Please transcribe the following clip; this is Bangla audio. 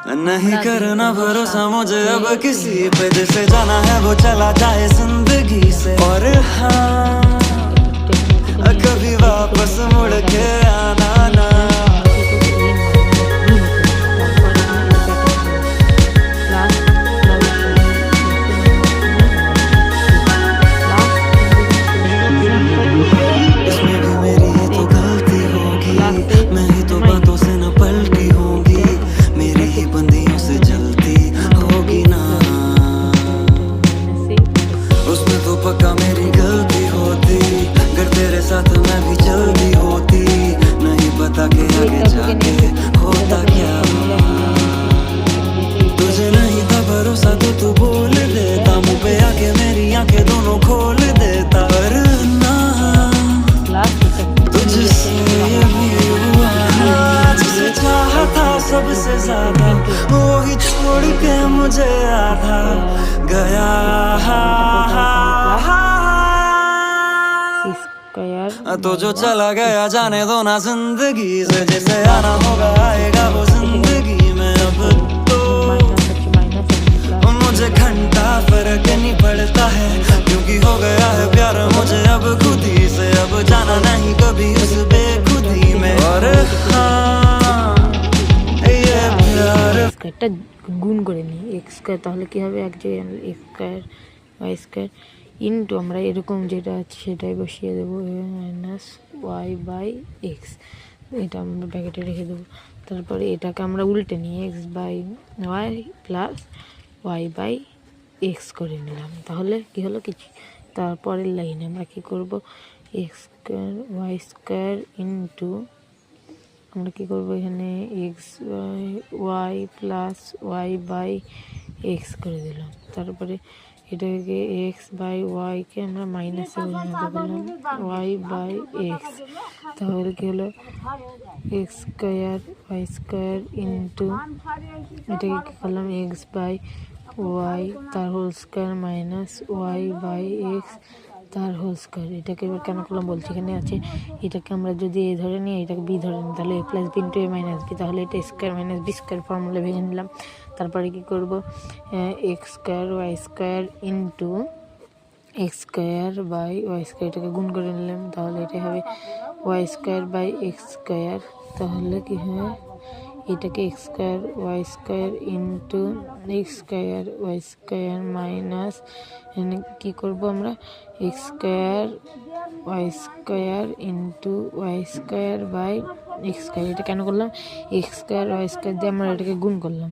नहीं करना भरोसा मुझे अब किसी पे, जिसे जाना है वो चला जाए जिंदगी से। और हाँ, कभी वापस मुड़ के आना ना। इसमें भी मेरी ही तो गलती होगी, मैं ही तो बातों से न पलटी होंगी, मेरी ही बंदियों से जलती होगी ना। उसमें तो पक्का मेरी गलती होती, अगर तेरे साथ मैं भी जल्दी होती, नहीं पता के आगे जाके होता क्या। तुझे नहीं था भरोसा तो तू बोल देता, मुँह पे आके मेरी आंखें दोनों खोल देता। पर ना तुझसे ये भी हुआ ना, जिसे चाहा था सबसे ज्यादा वो ही छोड़ के मुझे आधा गया। तो जो चला गया जाने दो ना जिंदगी से, जैसे आना होगा आएगा वो जिंदगी में। अब तो मुझे घंटा फर्क नहीं पड़ता है, क्योंकि हो गया है प्यार मुझे अब खुद ही से। अब जाना नहीं कभी उस बेखुदी में। और हाँ, ये प्यार স্কয়ারটা গুণ করে নিই এক্স স্কয়ার, তাহলে কি হবে এক জায়গায় আমরা x square y square into আমরা এরকম যেটা আছে সেটাই বসিয়ে দেবো মাইনাস ওয়াই বাই এক্স, এটা আমরা ব্র্যাকেটে রেখে দেবো। তারপরে এটাকে আমরা উল্টে নিই x by y plus y by x করে নিলাম, তাহলে কি হলো কিছু। তারপরের লাইনে আমরা কী করবো, x square y square into আমরা কী করবো এখানে x by y plus y by x করে দিলাম। তারপরে এটাকে এক্স বাই ওয়াইকে আমরা মাইনাসে বোঝাতে দিলাম ওয়াই বাই এক্স, তাহলে কী হলো x square y square into এটাকে কী করলাম এক্স বাই ওয়াই তার whole square minus y by x তার হোল স্কোয়ার। এটাকে এবার কেন করলাম বলছি, এখানে আছে এটাকে আমরা যদি এ ধরে নিই এটাকে বি ধরে নিই, তাহলে A plus B into A minus B, তাহলে এটা square minus B square formula ভেঙে নিলাম। তারপরে কী করবো x square y square into x square by y square, এটাকে গুণ করে নিলাম, তাহলে এটা হবে y square by x square. তাহলে কী হয় এটাকে x square y square into x square y square minus এখানে কী করবো আমরা x square y square into y square by x square. এটা কেন করলাম, এক্স স্কোয়ার ওয়াই স্কোয়ার দিয়ে আমরা এটাকে গুণ করলাম।